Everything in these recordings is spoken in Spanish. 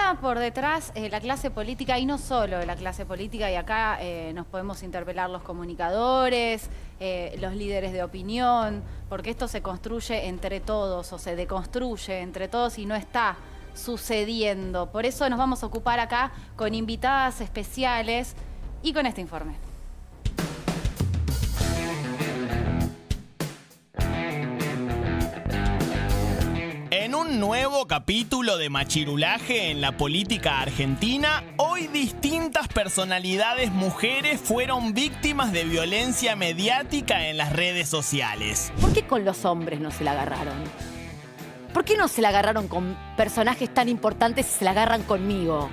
está por detrás la clase política, y no solo la clase política, y acá nos podemos interpelar los comunicadores, los líderes de opinión, porque esto se construye entre todos o se deconstruye entre todos y no está sucediendo. Por eso nos vamos a ocupar acá con invitadas especiales y con este informe. En un nuevo capítulo de machirulaje en la política argentina, hoy distintas personalidades mujeres fueron víctimas de violencia mediática en las redes sociales. ¿Por qué con los hombres no se la agarraron? ¿Por qué no se la agarraron con personajes tan importantes y se la agarran conmigo?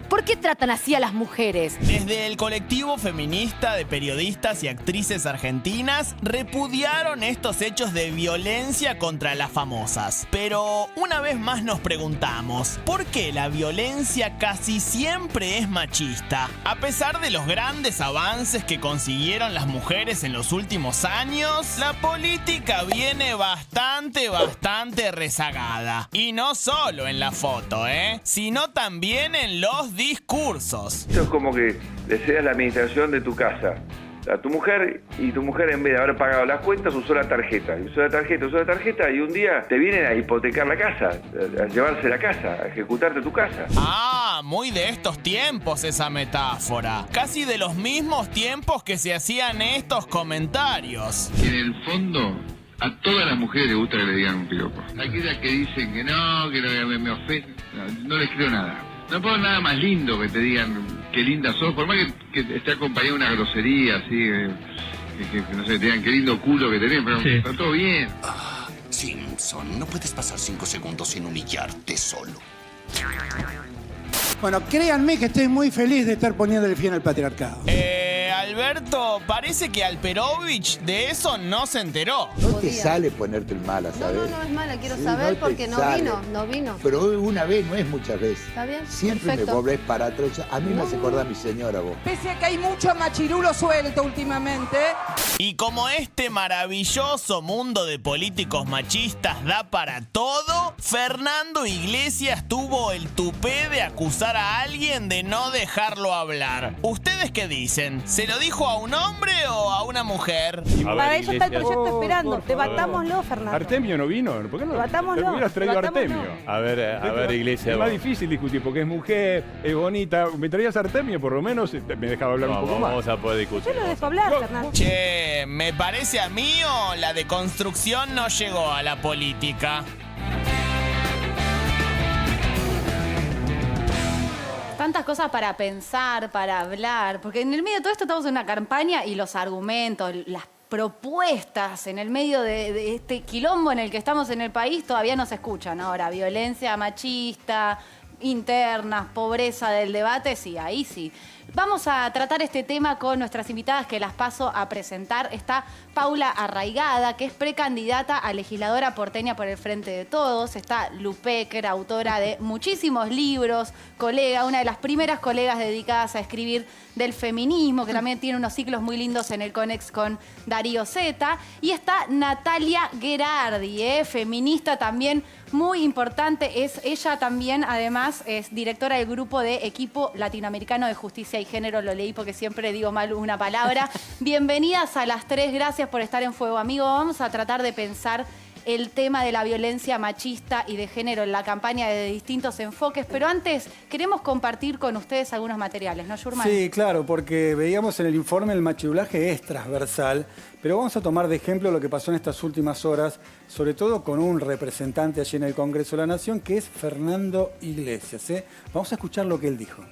¿Por qué tratan así a las mujeres? Desde el colectivo feminista de periodistas y actrices argentinas repudiaron estos hechos de violencia contra las famosas. Pero una vez más nos preguntamos, ¿por qué la violencia casi siempre es machista? A pesar de los grandes avances que consiguieron las mujeres en los últimos años, la política viene bastante rezagada. Y no solo en la foto, sino también en los discursos. Esto es como que deseas la administración de tu casa a tu mujer, y tu mujer, en vez de haber pagado las cuentas, usó la tarjeta. Usó la tarjeta, y un día te vienen a hipotecar la casa, a llevarse la casa, a ejecutarte tu casa. Ah, muy de estos tiempos esa metáfora. Casi de los mismos tiempos que se hacían estos comentarios. En el fondo, a todas las mujeres les gusta que le digan un piropo. Aquellas que dicen que no me ofenden, no les creo nada. No puedo nada más lindo que te digan qué linda sos, por más que esté acompañada de una grosería, así, que no sé, te digan qué lindo culo que tenés, pero sí, está todo bien. Ah, Simpson, no puedes pasar 5 segundos sin humillarte solo. Bueno, créanme que estoy muy feliz de estar poniéndole fin al patriarcado. Alberto, parece que Alperovich de eso no se enteró. No te sale ponerte el mala, ¿sabes? No es mala, quiero saber porque no vino. Pero una vez no es muchas veces. ¿Está bien? Siempre Perfecto. me volvés para atrás. A mí me hace acordar a mi señora, vos. Pese a que hay mucho machirulo suelto últimamente. Y como este maravilloso mundo de políticos machistas da para todo, Fernando Iglesias tuvo el tupé de acusar a alguien de no dejarlo hablar. ¿Ustedes qué dicen? ¿Se lo dijo a un hombre o a una mujer? Para eso está el proyecto esperando. Debatámoslo, Fernando. Artemio no vino. ¿Por qué no? Debatámoslo. Te hubieras traído a Artemio. A ver, Iglesias. Es más difícil discutir porque es mujer, es bonita. Me traías a Artemio, por lo menos me dejaba hablar un poco más. Vamos a poder discutir. Yo lo dejo hablar, Fernando. Che, me parece a mí o la deconstrucción no llegó a la política. Tantas cosas para pensar, para hablar, porque en el medio de todo esto estamos en una campaña y los argumentos, las propuestas en el medio de este quilombo en el que estamos en el país todavía no se escuchan. Ahora, violencia machista, internas, pobreza del debate, sí, ahí sí. Vamos a tratar este tema con nuestras invitadas que las paso a presentar. Está Paula Arraigada, que es precandidata a legisladora porteña por el Frente de Todos. Está Lu Pecker, autora de muchísimos libros, colega, una de las primeras colegas dedicadas a escribir del feminismo, que también tiene unos ciclos muy lindos en el Conex con Darío Zeta. Y está Natalia Gherardi, feminista también muy importante. Ella también, además, es directora del grupo de Equipo Latinoamericano de Justicia y Género. Lo leí porque siempre digo mal una palabra. Bienvenidas a las tres, gracias por estar en Fuego Amigo. Vamos a tratar de pensar el tema de la violencia machista y de género en la campaña de distintos enfoques, pero antes queremos compartir con ustedes algunos materiales, ¿no, Yurman? Sí, claro, porque veíamos en el informe el machirulaje es transversal, pero vamos a tomar de ejemplo lo que pasó en estas últimas horas, sobre todo con un representante allí en el Congreso de la Nación, que es Fernando Iglesias. Vamos a escuchar lo que él dijo.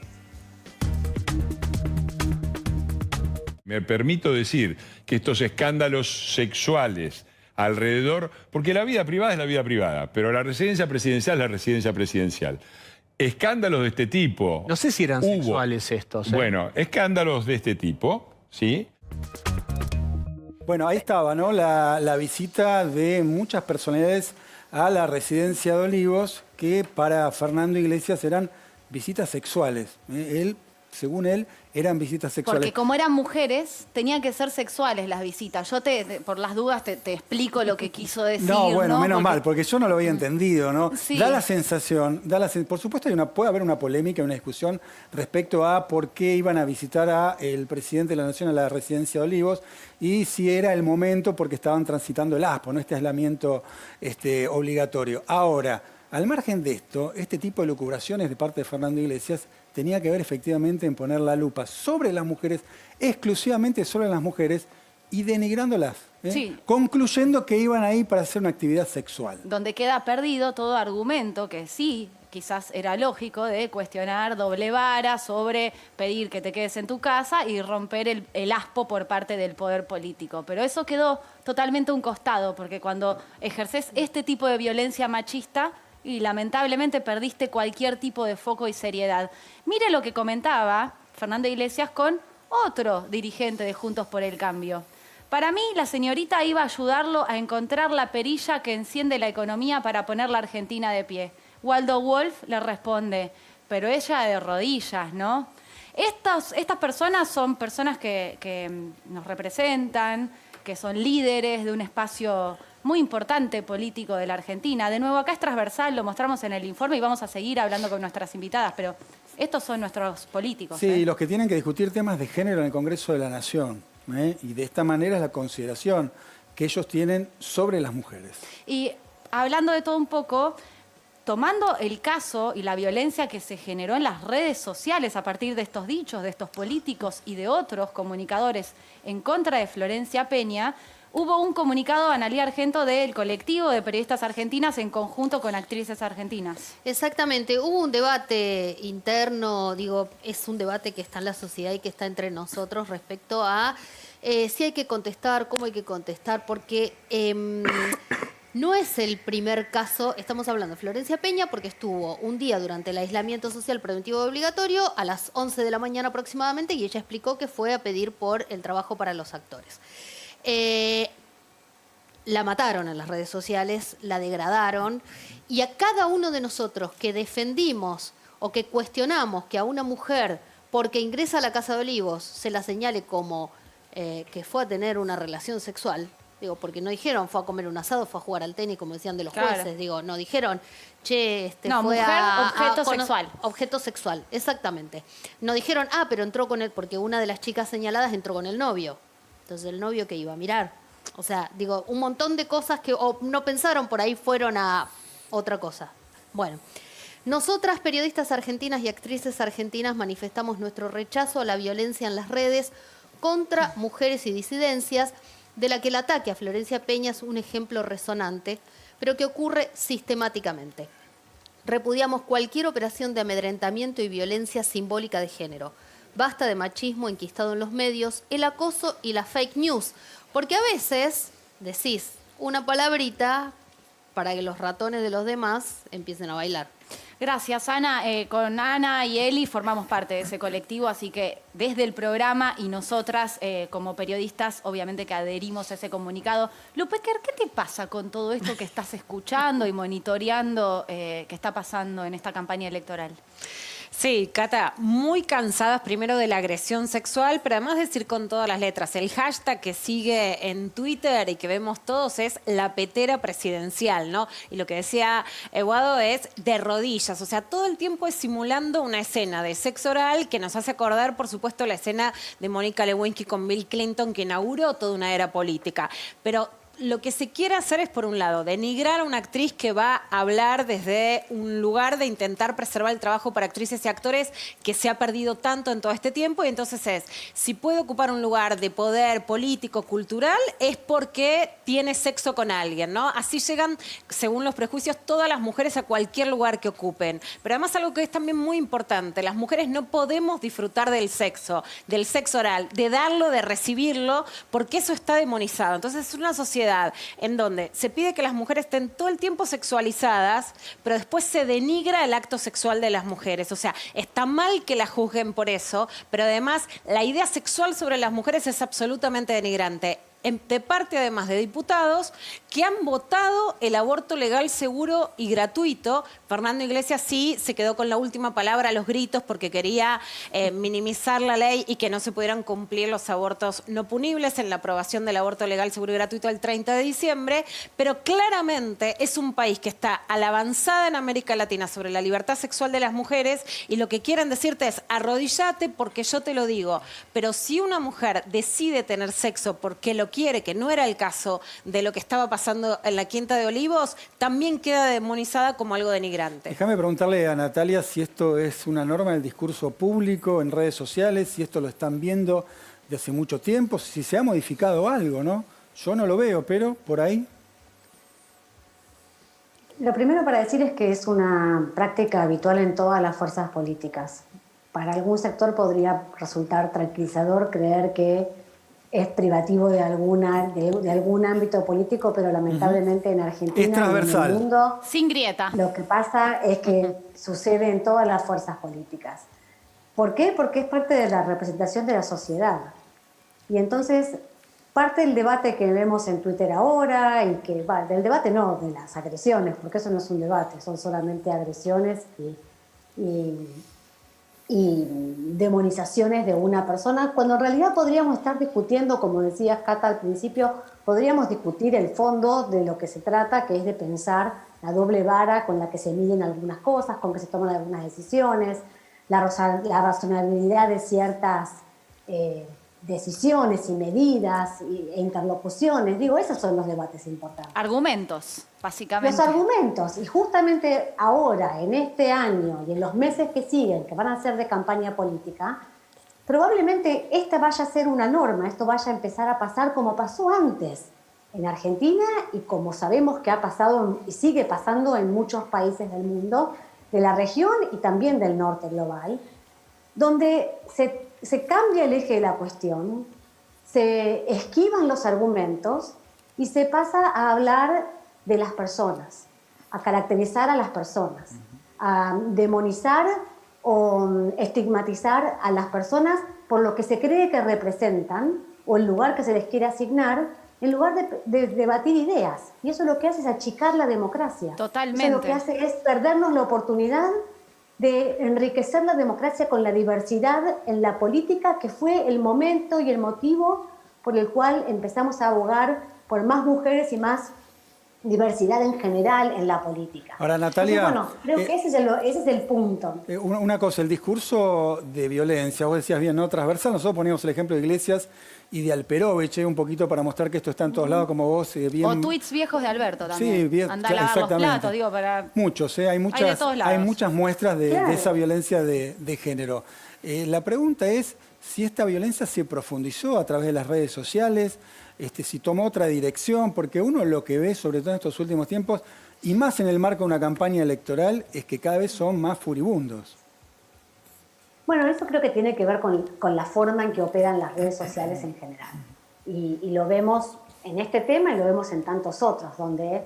Me permito decir que estos escándalos sexuales alrededor, porque la vida privada es la vida privada, pero la residencia presidencial es la residencia presidencial. Escándalos de este tipo. No sé si eran sexuales estos. Bueno, escándalos de este tipo, ¿sí? Bueno, ahí estaba, ¿no? La visita de muchas personalidades a la residencia de Olivos, que para Fernando Iglesias eran visitas sexuales. Él según él, eran visitas sexuales. Porque como eran mujeres, tenían que ser sexuales las visitas. Yo por las dudas te explico lo que quiso decir. No, bueno, ¿no? menos mal, porque yo no lo había entendido, ¿no? Sí. Da la sensación, por supuesto puede haber una polémica, una discusión respecto a por qué iban a visitar al presidente de la Nación a la residencia de Olivos y si era el momento porque estaban transitando el ASPO, ¿no? Este aislamiento obligatorio. Ahora, al margen de esto, este tipo de lucubraciones de parte de Fernando Iglesias tenía que ver efectivamente en poner la lupa sobre las mujeres, exclusivamente sobre las mujeres, y denigrándolas, Sí. concluyendo que iban ahí para hacer una actividad sexual. Donde queda perdido todo argumento que sí, quizás era lógico, de cuestionar doble vara sobre pedir que te quedes en tu casa y romper el ASPO por parte del poder político. Pero eso quedó totalmente a un costado, porque cuando ejerces este tipo de violencia machista, y lamentablemente perdiste cualquier tipo de foco y seriedad. Mire lo que comentaba Fernando Iglesias con otro dirigente de Juntos por el Cambio. Para mí, la señorita iba a ayudarlo a encontrar la perilla que enciende la economía para poner la Argentina de pie. Waldo Wolf le responde, pero ella de rodillas, ¿no? Estas personas son personas que nos representan, que son líderes de un espacio muy importante político de la Argentina. De nuevo, acá es transversal, lo mostramos en el informe y vamos a seguir hablando con nuestras invitadas, pero estos son nuestros políticos. Sí, los que tienen que discutir temas de género en el Congreso de la Nación. Y de esta manera es la consideración que ellos tienen sobre las mujeres. Y hablando de todo un poco, tomando el caso y la violencia que se generó en las redes sociales a partir de estos dichos, de estos políticos y de otros comunicadores en contra de Florencia Peña, hubo un comunicado, Analía Argento, del colectivo de periodistas argentinas en conjunto con actrices argentinas. Exactamente, hubo un debate interno, es un debate que está en la sociedad y que está entre nosotros respecto a si hay que contestar, cómo hay que contestar, porque no es el primer caso, estamos hablando de Florencia Peña porque estuvo un día durante el aislamiento social preventivo obligatorio a las 11 de la mañana aproximadamente y ella explicó que fue a pedir por el trabajo para los actores. La mataron en las redes sociales, la degradaron, y a cada uno de nosotros que defendimos o que cuestionamos que a una mujer, porque ingresa a la Casa de Olivos, se la señale como que fue a tener una relación sexual, porque no dijeron fue a comer un asado, fue a jugar al tenis, como decían de los jueces, no dijeron, che, no, fue mujer, objeto sexual. Objeto sexual, exactamente. No dijeron, pero entró con él, porque una de las chicas señaladas entró con el novio. Entonces, el novio que iba a mirar. O sea, un montón de cosas que no pensaron, por ahí fueron a otra cosa. Bueno, nosotras, periodistas argentinas y actrices argentinas, manifestamos nuestro rechazo a la violencia en las redes contra mujeres y disidencias, de la que el ataque a Florencia Peña es un ejemplo resonante, pero que ocurre sistemáticamente. Repudiamos cualquier operación de amedrentamiento y violencia simbólica de género. Basta de machismo enquistado en los medios, el acoso y la fake news. Porque a veces decís una palabrita para que los ratones de los demás empiecen a bailar. Gracias, Ana. Con Ana y Eli formamos parte de ese colectivo, así que desde el programa y nosotras como periodistas, obviamente que adherimos a ese comunicado. Lupecker, ¿qué te pasa con todo esto que estás escuchando y monitoreando que está pasando en esta campaña electoral? Sí, Cata, muy cansadas primero de la agresión sexual, pero además de decir con todas las letras, el hashtag que sigue en Twitter y que vemos todos es la petera presidencial, ¿no? Y lo que decía Eduardo es de rodillas, o sea, todo el tiempo es simulando una escena de sexo oral que nos hace acordar, por supuesto, la escena de Mónica Lewinsky con Bill Clinton que inauguró toda una era política. Pero lo que se quiere hacer es, por un lado, denigrar a una actriz que va a hablar desde un lugar de intentar preservar el trabajo para actrices y actores que se ha perdido tanto en todo este tiempo. Y entonces si puede ocupar un lugar de poder político, cultural, es porque tiene sexo con alguien, ¿no? Así llegan, según los prejuicios, todas las mujeres a cualquier lugar que ocupen. Pero además algo que es también muy importante, las mujeres no podemos disfrutar del sexo oral, de darlo, de recibirlo, porque eso está demonizado. Entonces es una sociedad en donde se pide que las mujeres estén todo el tiempo sexualizadas, pero después se denigra el acto sexual de las mujeres. O sea, está mal que las juzguen por eso, pero además la idea sexual sobre las mujeres es absolutamente denigrante. de parte además de diputados que han votado el aborto legal, seguro y gratuito. Fernando Iglesias sí se quedó con la última palabra a los gritos porque quería minimizar la ley y que no se pudieran cumplir los abortos no punibles en la aprobación del aborto legal, seguro y gratuito el 30 de diciembre, pero claramente es un país que está a la avanzada en América Latina sobre la libertad sexual de las mujeres y lo que quieren decirte es arrodillate porque yo te lo digo, pero si una mujer decide tener sexo porque lo quiere, que no era el caso de lo que estaba pasando en la Quinta de Olivos, también queda demonizada como algo denigrante. Déjame preguntarle a Natalia si esto es una norma del discurso público en redes sociales, si esto lo están viendo de hace mucho tiempo, si se ha modificado algo, ¿no? Yo no lo veo, pero por ahí. Lo primero para decir es que es una práctica habitual en todas las fuerzas políticas. Para algún sector podría resultar tranquilizador creer que es privativo de algún ámbito político, pero lamentablemente en Argentina es transversal. Y en el mundo, sin grieta. Lo que pasa es que sucede en todas las fuerzas políticas. ¿Por qué? Porque es parte de la representación de la sociedad. Y entonces, parte del debate que vemos en Twitter ahora, y que del debate no, de las agresiones, porque eso no es un debate, son solamente agresiones y demonizaciones de una persona, cuando en realidad podríamos estar discutiendo, como decía Cata al principio, podríamos discutir el fondo de lo que se trata, que es de pensar la doble vara con la que se miden algunas cosas, con que se toman algunas decisiones, la razonabilidad de ciertas decisiones y medidas e interlocuciones. Digo, esos son los debates importantes. Argumentos, básicamente. Los argumentos. Y justamente ahora, en este año y en los meses que siguen, que van a ser de campaña política, probablemente esta vaya a ser una norma, esto vaya a empezar a pasar como pasó antes en Argentina y como sabemos que ha pasado y sigue pasando en muchos países del mundo, de la región y también del norte global, donde se cambia el eje de la cuestión, se esquivan los argumentos y se pasa a hablar de las personas, a caracterizar a las personas, a demonizar o estigmatizar a las personas por lo que se cree que representan o el lugar que se les quiere asignar, en lugar de debatir ideas. Y eso lo que hace es achicar la democracia. Totalmente. Eso lo que hace es perdernos la oportunidad de enriquecer la democracia con la diversidad en la política, que fue el momento y el motivo por el cual empezamos a abogar por más mujeres y más diversidad en general en la política. Ahora, Natalia... Entonces, bueno, creo que ese es el punto. Una cosa, el discurso de violencia, vos decías bien, ¿no? Transversal, nosotros poníamos el ejemplo de Iglesias y de Alperovich, un poquito para mostrar que esto está en todos lados, como vos bien... O tweets viejos de Alberto también. Sí, bien, Andá a lavar los platos, digo, para... Muchos, hay muchas muestras de esa violencia de género. La pregunta es si esta violencia se profundizó a través de las redes sociales, si tomó otra dirección, porque uno lo que ve, sobre todo en estos últimos tiempos, y más en el marco de una campaña electoral, es que cada vez son más furibundos. Bueno, eso creo que tiene que ver con la forma en que operan las redes sociales en general. Y lo vemos en este tema y lo vemos en tantos otros, donde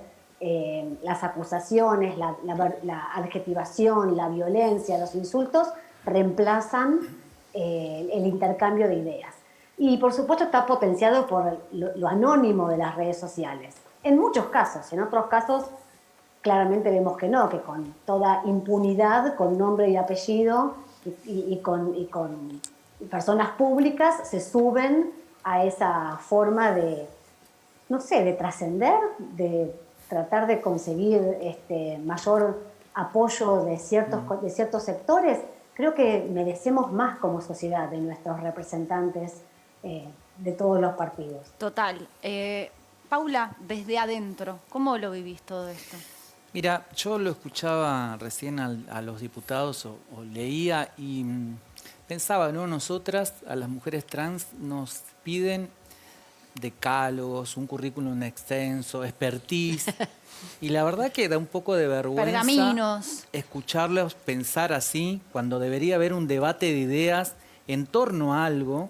las acusaciones, la adjetivación, la violencia, los insultos reemplazan el intercambio de ideas. Y por supuesto está potenciado por lo anónimo de las redes sociales. En muchos casos, en otros casos claramente vemos que no, que con toda impunidad, con nombre y apellido y con personas públicas se suben a esa forma de, no sé, de trascender, de tratar de conseguir mayor apoyo de ciertos sectores. Creo que merecemos más como sociedad de nuestros representantes de todos los partidos. Total. Paula, desde adentro, ¿cómo lo vivís todo esto? Mira, yo lo escuchaba recién a los diputados o leía y pensaba, ¿no? Nosotras, a las mujeres trans, nos piden decálogos, un currículum extenso, expertise. Y la verdad que da un poco de vergüenza pergaminos, escucharlos pensar así, cuando debería haber un debate de ideas en torno a algo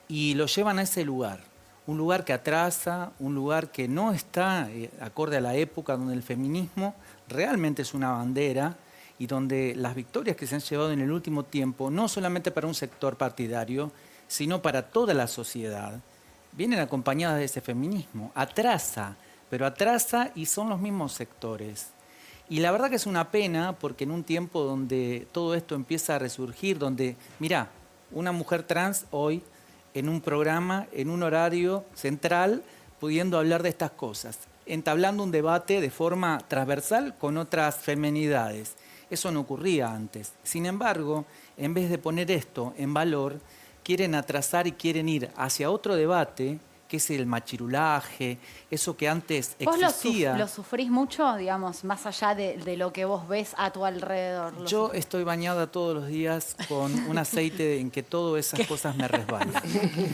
y lo llevan a ese lugar. Un lugar que atrasa, un lugar que no está acorde a la época, donde el feminismo realmente es una bandera y donde las victorias que se han llevado en el último tiempo, no solamente para un sector partidario, sino para toda la sociedad, vienen acompañadas de ese feminismo. Atrasa, pero atrasa y son los mismos sectores. Y la verdad que es una pena porque en un tiempo donde todo esto empieza a resurgir, donde, mirá, una mujer trans hoy en un programa, en un horario central, pudiendo hablar de estas cosas, entablando un debate de forma transversal con otras feminidades. Eso no ocurría antes. Sin embargo, en vez de poner esto en valor, quieren atrasar y quieren ir hacia otro debate, que es el machirulaje, eso que antes existía. ¿Vos lo sufrís mucho, digamos, más allá de lo que vos ves a tu alrededor? Yo estoy bañada todos los días con un aceite en que todas esas cosas me resbalan.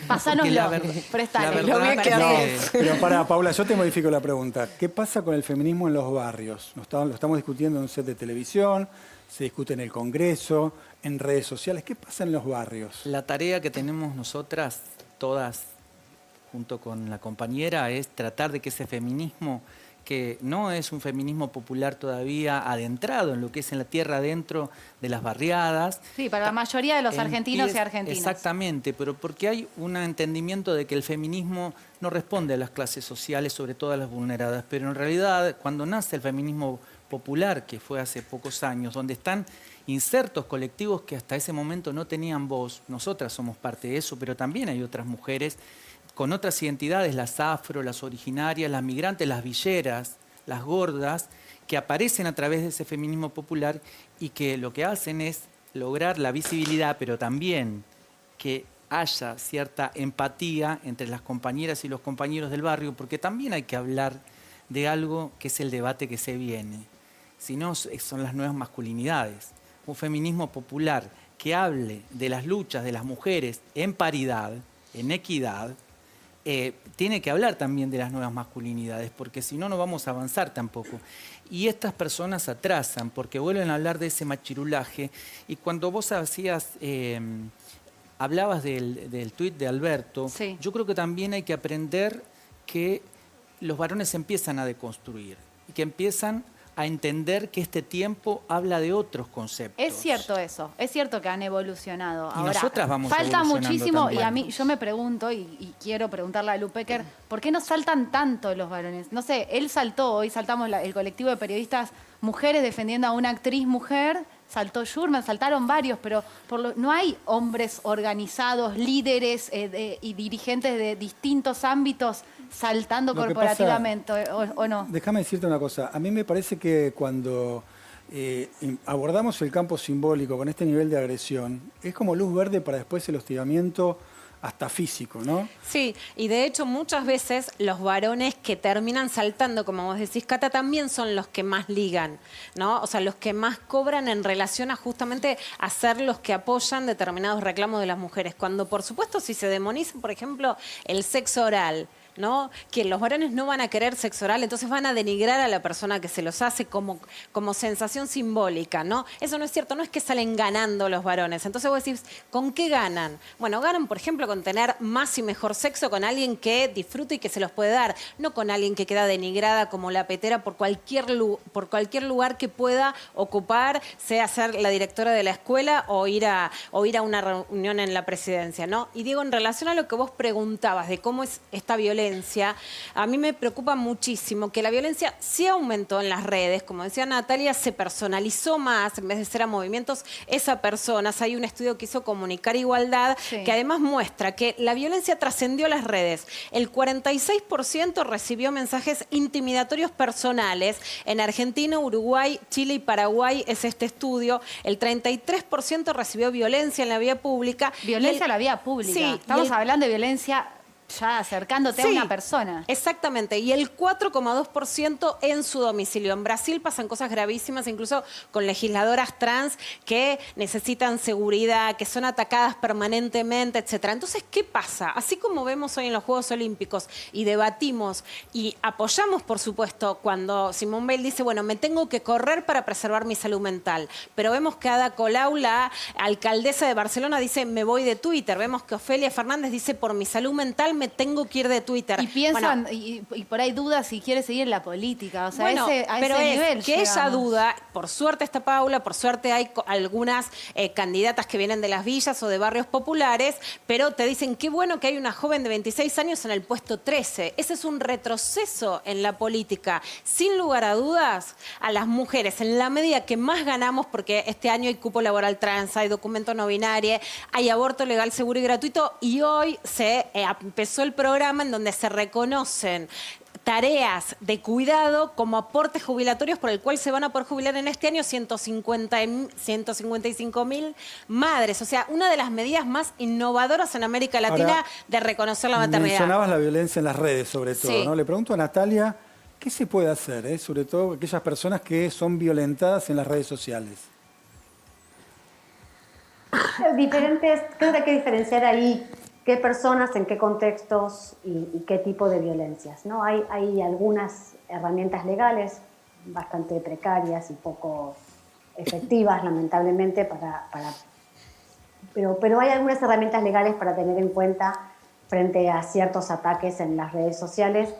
Pásanoslo, préstale, lo voy a quedar. Pero para, Paula, yo te modifico la pregunta. ¿Qué pasa con el feminismo en los barrios? Lo estamos discutiendo en un set de televisión, se discute en el Congreso, en redes sociales. ¿Qué pasa en los barrios? La tarea que tenemos nosotras, todas, junto con la compañera, es tratar de que ese feminismo, que no es un feminismo popular todavía adentrado en lo que es en la tierra adentro de las barriadas. Sí, para la mayoría de los argentinos y argentinas. Exactamente, pero porque hay un entendimiento de que el feminismo no responde a las clases sociales, sobre todo a las vulneradas, pero en realidad cuando nace el feminismo popular, que fue hace pocos años, donde están insertos colectivos que hasta ese momento no tenían voz, nosotras somos parte de eso, pero también hay otras mujeres con otras identidades, las afro, las originarias, las migrantes, las villeras, las gordas, que aparecen a través de ese feminismo popular y que lo que hacen es lograr la visibilidad, pero también que haya cierta empatía entre las compañeras y los compañeros del barrio, porque también hay que hablar de algo que es el debate que se viene. Si no, son las nuevas masculinidades. Un feminismo popular que hable de las luchas de las mujeres en paridad, en equidad, tiene que hablar también de las nuevas masculinidades, porque si no, no vamos a avanzar tampoco. Y estas personas atrasan, porque vuelven a hablar de ese machirulaje, y cuando vos hablabas del tuit de Alberto, sí. Yo creo que también hay que aprender que los varones empiezan a deconstruir, y que empiezan a entender que este tiempo habla de otros conceptos. Es cierto eso, es cierto que han evolucionado. Y ahora, nosotras vamos falta muchísimo también. Y a mí yo me pregunto y quiero preguntarle a Lupecker, ¿por qué no saltan tanto los varones? No sé, él saltó, hoy saltamos el colectivo de periodistas mujeres defendiendo a una actriz mujer, saltó Schurman, saltaron varios, pero no hay hombres organizados, líderes y dirigentes de distintos ámbitos saltando corporativamente, ¿o no? Déjame decirte una cosa. A mí me parece que cuando abordamos el campo simbólico con este nivel de agresión, es como luz verde para después el hostigamiento hasta físico, ¿no? Sí, y de hecho muchas veces los varones que terminan saltando, como vos decís, Cata, también son los que más ligan, ¿no? O sea, los que más cobran en relación a justamente a ser los que apoyan determinados reclamos de las mujeres. Cuando, por supuesto, si se demoniza, por ejemplo, el sexo oral, ¿no? Que los varones no van a querer sexo oral, entonces van a denigrar a la persona que se los hace como sensación simbólica, ¿no? Eso no es cierto, no es que salen ganando los varones. Entonces vos decís, ¿con qué ganan? Bueno, ganan, por ejemplo, con tener más y mejor sexo con alguien que disfrute y que se los puede dar, no con alguien que queda denigrada como la petera por cualquier lugar que pueda ocupar, sea ser la directora de la escuela o ir a una reunión en la presidencia, ¿no? Y Diego, en relación a lo que vos preguntabas de cómo es esta violencia, a mí me preocupa muchísimo que la violencia sí aumentó en las redes, como decía Natalia, se personalizó más, en vez de ser a movimientos, es a personas. Hay un estudio que hizo Comunicar Igualdad, sí, que además muestra que la violencia trascendió las redes. El 46% recibió mensajes intimidatorios personales. En Argentina, Uruguay, Chile y Paraguay es este estudio. El 33% recibió violencia en la vía pública. Violencia en la vía pública. Sí, estamos hablando de violencia ya acercándote a una persona. Exactamente, y el 4,2% en su domicilio. En Brasil pasan cosas gravísimas, incluso con legisladoras trans que necesitan seguridad, que son atacadas permanentemente, etcétera. Entonces, ¿qué pasa? Así como vemos hoy en los Juegos Olímpicos y debatimos y apoyamos, por supuesto, cuando Simone Veil dice, bueno, me tengo que correr para preservar mi salud mental, pero vemos que Ada Colau, la alcaldesa de Barcelona, dice, me voy de Twitter. Vemos que Ofelia Fernández dice, por mi salud mental me tengo que ir de Twitter. Y piensan, Bueno, y por ahí dudas si quiere seguir en la política. O sea, bueno, a pero ese es nivel que ella llegamos. duda, por suerte está Paula, por suerte hay algunas candidatas que vienen de las villas o de barrios populares, pero te dicen qué bueno que hay una joven de 26 años en el puesto 13. Ese es un retroceso en la política. Sin lugar a dudas, a las mujeres, en la medida que más ganamos, porque este año hay cupo laboral trans, hay documento no binario, hay aborto legal, seguro y gratuito, y hoy se empezó el programa en donde se reconocen tareas de cuidado como aportes jubilatorios por el cual se van a poder jubilar en este año 155.000 madres. O sea, una de las medidas más innovadoras en América Latina Ahora, de reconocer la maternidad. Mencionabas la violencia en las redes, sobre todo, Sí. ¿no? Le pregunto a Natalia, ¿qué se puede hacer, sobre todo aquellas personas que son violentadas en las redes sociales? Diferentes, creo que hay que diferenciar ahí qué personas, en qué contextos y qué tipo de violencias, ¿no? Hay algunas herramientas legales bastante precarias y poco efectivas, lamentablemente, pero hay algunas herramientas legales para tener en cuenta frente a ciertos ataques en las redes sociales,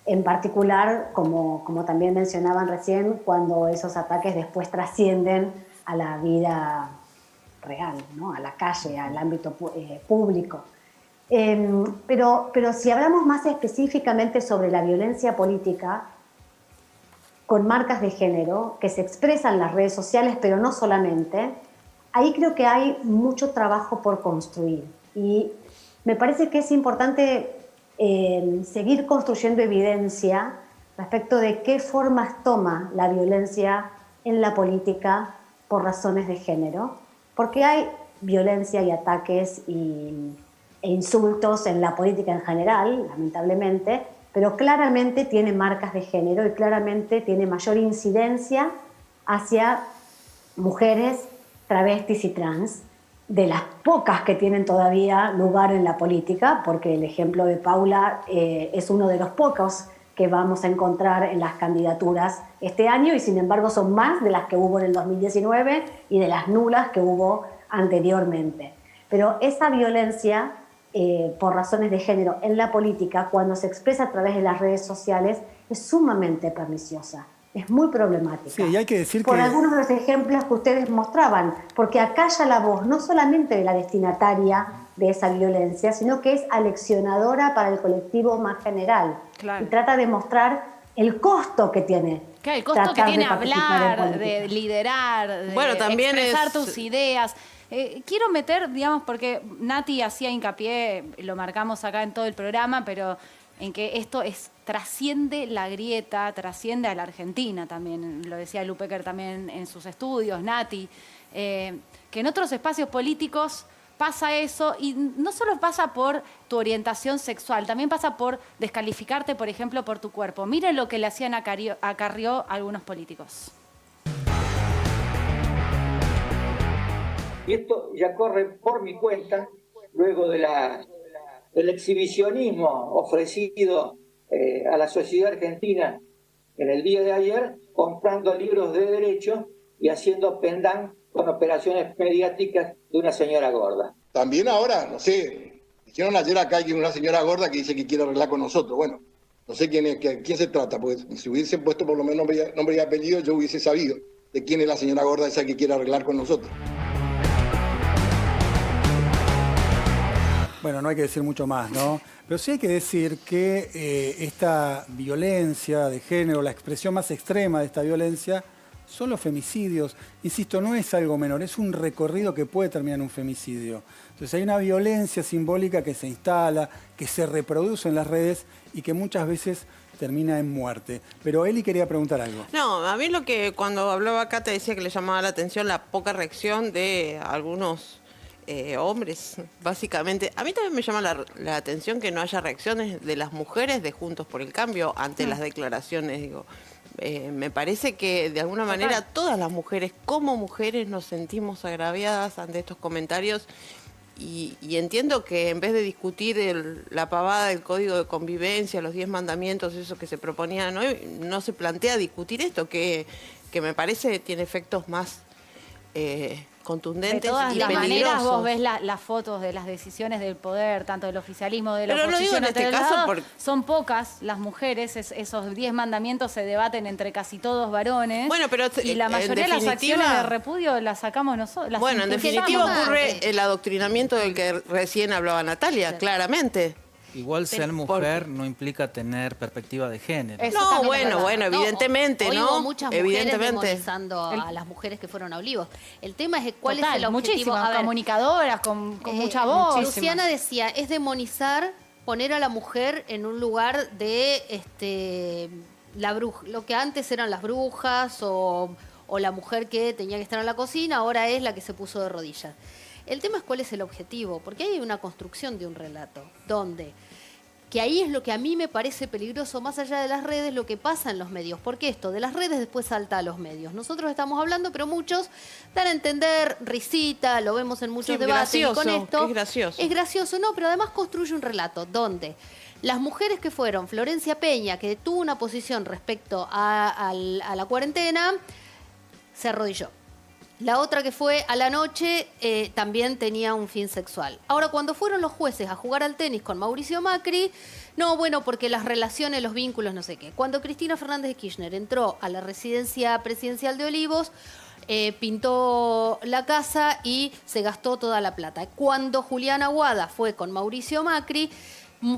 en particular, como también mencionaban recién, cuando esos ataques después trascienden a la vida real, ¿no? A la calle, al ámbito público. Pero si hablamos más específicamente sobre la violencia política con marcas de género que se expresan en las redes sociales, pero no solamente, ahí creo que hay mucho trabajo por construir. Y me parece que es importante seguir construyendo evidencia respecto de qué formas toma la violencia en la política por razones de género, porque hay violencia y ataques e insultos en la política en general, lamentablemente, pero claramente tiene marcas de género y claramente tiene mayor incidencia hacia mujeres, travestis y trans, de las pocas que tienen todavía lugar en la política, porque el ejemplo de Paula es uno de los pocos que vamos a encontrar en las candidaturas este año, y sin embargo son más de las que hubo en el 2019 y de las nulas que hubo anteriormente. Pero esa violencia por razones de género en la política, cuando se expresa a través de las redes sociales, es sumamente perniciosa, es muy problemática. Sí, y hay que decir por que... algunos de los ejemplos que ustedes mostraban, porque acalla la voz no solamente de la destinataria de esa violencia, sino que es aleccionadora para el colectivo más general. Claro. Y trata de mostrar el costo que tiene. Claro, el costo que tratar de tiene participar en hablar, política. de liderar, de Bueno, también expresar es- tus ideas. Quiero meter, digamos, porque Nati hacía hincapié, lo marcamos acá en todo el programa, pero en que esto trasciende la grieta, trasciende a la Argentina también, lo decía Lupecker también en sus estudios, Nati, que en otros espacios políticos pasa eso, y no solo pasa por tu orientación sexual, también pasa por descalificarte, por ejemplo, por tu cuerpo. Miren lo que le hacían a Carrió a algunos políticos. Y esto ya corre por mi cuenta, luego del exhibicionismo ofrecido a la sociedad argentina en el día de ayer, comprando libros de derecho y haciendo pendán con operaciones mediáticas de una señora gorda. También ahora, no sé, dijeron ayer acá hay una señora gorda que dice que quiere arreglar con nosotros. Bueno, no sé quién se trata, porque si hubiesen puesto por lo menos nombre y apellido, yo hubiese sabido de quién es la señora gorda esa que quiere arreglar con nosotros. Bueno, no hay que decir mucho más, ¿no? Pero sí hay que decir que esta violencia de género, la expresión más extrema de esta violencia, son los femicidios. Insisto, no es algo menor, es un recorrido que puede terminar en un femicidio. Entonces hay una violencia simbólica que se instala, que se reproduce en las redes y que muchas veces termina en muerte. Pero Eli quería preguntar algo. No, a mí lo que cuando hablaba acá te decía que le llamaba la atención la poca reacción de algunos hombres, básicamente. A mí también me llama la atención que no haya reacciones de las mujeres de Juntos por el Cambio ante las declaraciones, digo. Me parece que de alguna manera todas las mujeres, como mujeres, nos sentimos agraviadas ante estos comentarios y entiendo que en vez de discutir la pavada del Código de Convivencia, los 10 mandamientos, eso que se proponían hoy, no se plantea discutir esto, que me parece tiene efectos más contundentes De todas y las peligrosos. maneras vos ves las fotos de las decisiones del poder, tanto del oficialismo, de la Pero lo digo oposición. en este entre caso lados, por- son pocas las mujeres, esos 10 mandamientos se debaten entre casi todos varones. Bueno, pero y la en mayoría de las definitiva- acciones de repudio las sacamos nosotros. Bueno, en definitiva ocurre el adoctrinamiento del que recién hablaba Natalia, claramente. Igual ser mujer no implica tener perspectiva de género. Eso No, también es bueno, verdad. evidentemente, hoy ¿no? Hubo muchas mujeres Evidentemente. demonizando a las mujeres que fueron a Olivos. El tema es cuál Total, es el objetivo. muchísimas A ver, comunicadoras con mucha voz. Luciana decía, es demonizar, poner a la mujer en un lugar de la bruja, lo que antes eran las brujas o la mujer que tenía que estar en la cocina, ahora es la que se puso de rodillas. El tema es cuál es el objetivo, porque hay una construcción de un relato, donde, que ahí es lo que a mí me parece peligroso, más allá de las redes, lo que pasa en los medios, porque esto de las redes después salta a los medios. Nosotros estamos hablando, pero muchos dan a entender, risita, lo vemos en muchos Sí, debates, y con gracioso, esto que es gracioso. es gracioso, no, pero además construye un relato donde las mujeres que fueron, Florencia Peña, que tuvo una posición respecto a la cuarentena, se arrodilló. La otra que fue a la noche también tenía un fin sexual. Ahora, cuando fueron los jueces a jugar al tenis con Mauricio Macri, no, bueno, porque las relaciones, los vínculos, no sé qué. Cuando Cristina Fernández de Kirchner entró a la residencia presidencial de Olivos, pintó la casa y se gastó toda la plata. Cuando Juliana Aguada fue con Mauricio Macri,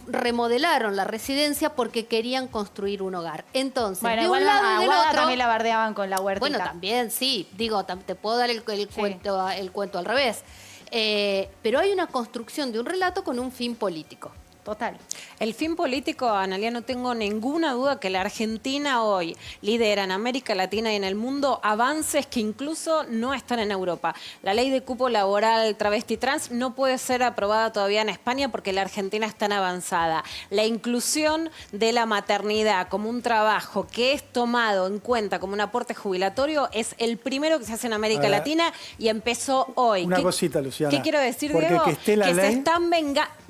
remodelaron la residencia porque querían construir un hogar. Entonces, Bueno, de igual un lado a y del Aguada otro, también la bardeaban con la huertita. bueno, también, sí. Digo, te puedo dar el cuento al revés. Pero hay una construcción de un relato con un fin político. Total. El fin político, Analia, no tengo ninguna duda que la Argentina hoy lidera en América Latina y en el mundo avances que incluso no están en Europa. La ley de cupo laboral travesti trans no puede ser aprobada todavía en España porque la Argentina es tan avanzada. La inclusión de la maternidad como un trabajo que es tomado en cuenta como un aporte jubilatorio es el primero que se hace en América Ahora, Latina y empezó hoy. Una ¿Qué- cosita, Luciana. ¿Qué quiero decir, Porque Diego? que esté la se ley- están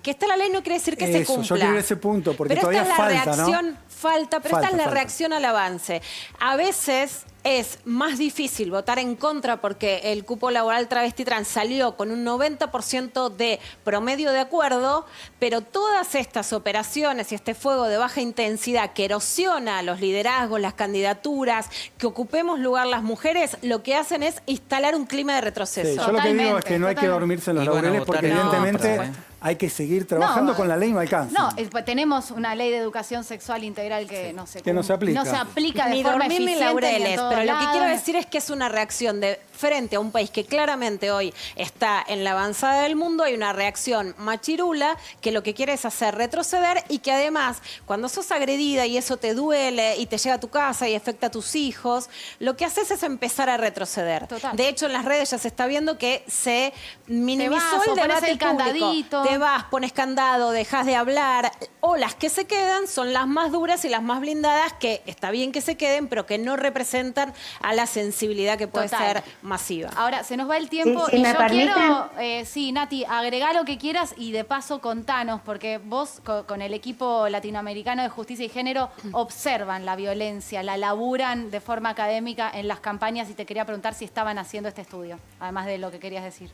que esté la ley no quiere decir que se Eso, cumpla. yo quiero ir a ese punto, porque pero todavía esta es la falta, ¿no? reacción, pero esta es la Falta. reacción al avance. A veces es más difícil votar en contra porque el cupo laboral travesti trans salió con un 90% de promedio de acuerdo, pero todas estas operaciones y este fuego de baja intensidad que erosiona los liderazgos, las candidaturas, que ocupemos lugar las mujeres, lo que hacen es instalar un clima de retroceso. Sí, yo lo que digo es que no hay que dormirse en los Y bueno, laureles porque votar en evidentemente contra, hay que seguir trabajando No, con la ley, no alcanza. No, tenemos una ley de educación sexual integral que no se Que no se aplica. No se aplica de Ni forma dormir ni eficiente laureles, en todos pero lo que lados. quiero decir es que es una reacción de frente a un país que claramente hoy está en la avanzada del mundo, hay una reacción machirula que lo que quiere es hacer retroceder y que además cuando sos agredida y eso te duele y te llega a tu casa y afecta a tus hijos, lo que haces es empezar a retroceder. Total. De hecho, en las redes ya se está viendo que se minimizó vas, o el pones debate el público. candadito. Te vas, pones candado, dejas de hablar, o las que se quedan son las más duras y las más blindadas, que está bien que se queden, pero que no representan a la sensibilidad que puede Total. ser masiva. Ahora, se nos va el tiempo Sí, si y me yo permiten. quiero, sí, Nati, agregá lo que quieras y de paso contanos, porque vos con el equipo latinoamericano de justicia y género observan la violencia, la laburan de forma académica en las campañas y te quería preguntar si estaban haciendo este estudio, además de lo que querías decir.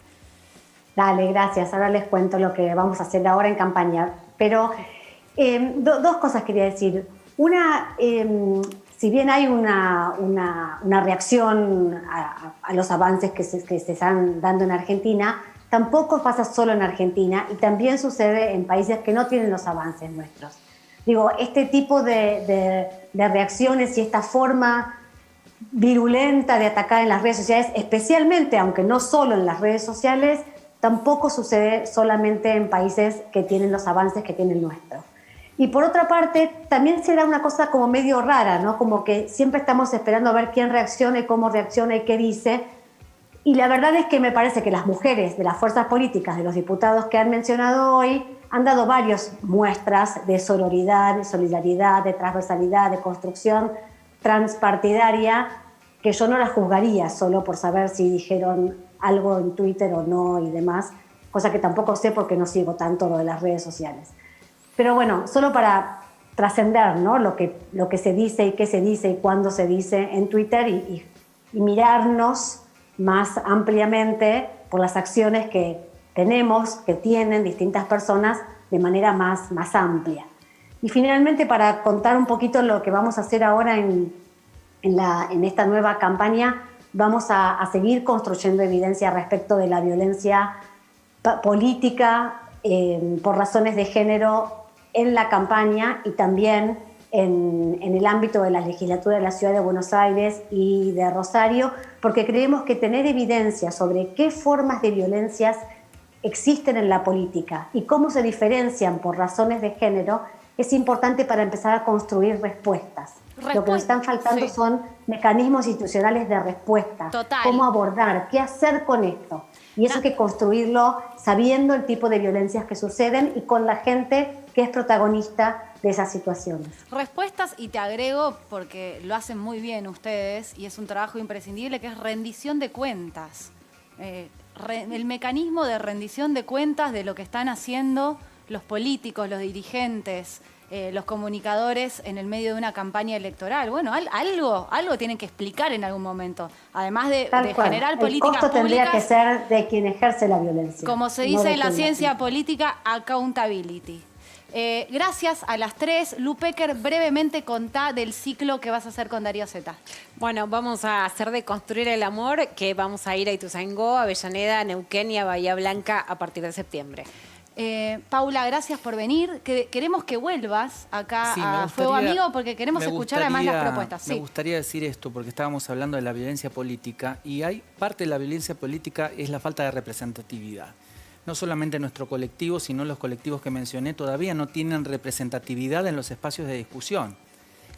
Dale, gracias. Ahora les cuento lo que vamos a hacer ahora en campaña. Pero dos cosas quería decir. Una, si bien hay una reacción a los avances que se están dando en Argentina, tampoco pasa solo en Argentina y también sucede en países que no tienen los avances nuestros. Digo, este tipo de reacciones y esta forma virulenta de atacar en las redes sociales, especialmente, aunque no solo en las redes sociales, tampoco sucede solamente en países que tienen los avances que tiene el nuestro. Y por otra parte, también se da una cosa como medio rara, ¿no? Como que siempre estamos esperando a ver quién reacciona y cómo reacciona y qué dice. Y la verdad es que me parece que las mujeres de las fuerzas políticas, de los diputados que han mencionado hoy, han dado varias muestras de sororidad, de solidaridad, de transversalidad, de construcción transpartidaria, que yo no las juzgaría solo por saber si dijeron algo en Twitter o no y demás, cosa que tampoco sé porque no sigo tanto lo de las redes sociales. Pero bueno, solo para trascender, ¿no? lo que se dice y qué se dice y cuándo se dice en Twitter y mirarnos más ampliamente por las acciones que tienen distintas personas de manera más amplia. Y finalmente, para contar un poquito lo que vamos a hacer ahora en esta nueva campaña, vamos a seguir construyendo evidencia respecto de la violencia política por razones de género en la campaña y también en el ámbito de la legislatura de la Ciudad de Buenos Aires y de Rosario, porque creemos que tener evidencia sobre qué formas de violencias existen en la política y cómo se diferencian por razones de género es importante para empezar a construir respuestas. Lo que nos están faltando son mecanismos institucionales de respuesta. Total. Cómo abordar, qué hacer con esto. Y eso hay que construirlo sabiendo el tipo de violencias que suceden y con la gente que es protagonista de esas situaciones. Respuestas, y te agrego, porque lo hacen muy bien ustedes, y es un trabajo imprescindible, que es rendición de cuentas. El mecanismo de rendición de cuentas de lo que están haciendo los políticos, los dirigentes, los comunicadores en el medio de una campaña electoral. Bueno, algo tienen que explicar en algún momento, además de generar políticas públicas. El costo tendría que ser de quien ejerce la violencia. Como se dice en la ciencia política, accountability. Gracias a las tres. Lu Pecker, brevemente contá del ciclo que vas a hacer con Darío Zeta. Bueno, vamos a hacer de Construir el Amor, que vamos a ir a Ituzaingó, Avellaneda, Neuquén y a Bahía Blanca a partir de septiembre. Paula, gracias por venir. Queremos que vuelvas acá a Fuego Amigo porque queremos escuchar además las propuestas. Me gustaría decir esto porque estábamos hablando de la violencia política y hay parte de la violencia política es la falta de representatividad. No solamente nuestro colectivo, sino los colectivos que mencioné todavía no tienen representatividad en los espacios de discusión.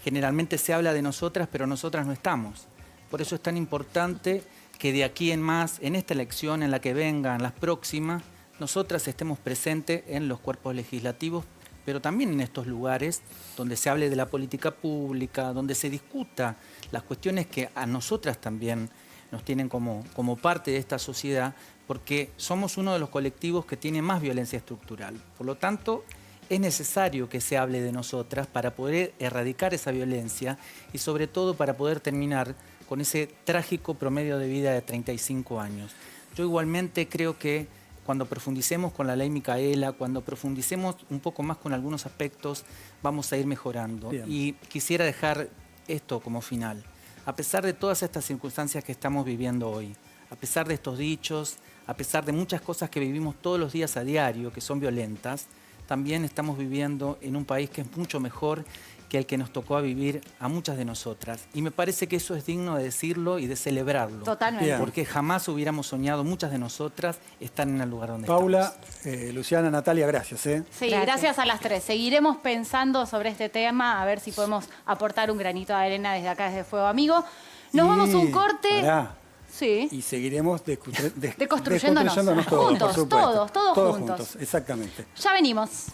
Generalmente se habla de nosotras, pero nosotras no estamos. Por eso es tan importante que de aquí en más, en esta elección, en la que vengan, las próximas, nosotras estemos presentes en los cuerpos legislativos, pero también en estos lugares donde se hable de la política pública, donde se discuta las cuestiones que a nosotras también nos tienen como parte de esta sociedad, porque somos uno de los colectivos que tiene más violencia estructural. Por lo tanto, es necesario que se hable de nosotras para poder erradicar esa violencia y sobre todo para poder terminar con ese trágico promedio de vida de 35 años. Yo igualmente creo que cuando profundicemos con la ley Micaela, cuando profundicemos un poco más con algunos aspectos, vamos a ir mejorando. Bien. Y quisiera dejar esto como final. A pesar de todas estas circunstancias que estamos viviendo hoy, a pesar de estos dichos, a pesar de muchas cosas que vivimos todos los días a diario, que son violentas, también estamos viviendo en un país que es mucho mejor que el que nos tocó a vivir a muchas de nosotras. Y me parece que eso es digno de decirlo y de celebrarlo. Totalmente. Bien. Porque jamás hubiéramos soñado, muchas de nosotras, estar en el lugar donde Paula, estamos. Luciana, Natalia, gracias. Sí, gracias a las tres. Seguiremos pensando sobre este tema, a ver si podemos aportar un granito de arena desde acá, desde Fuego Amigo. Nos vamos a un corte. Pará. Sí. Y seguiremos deconstruyéndonos todos, por supuesto. Todos juntos. Exactamente. Ya venimos.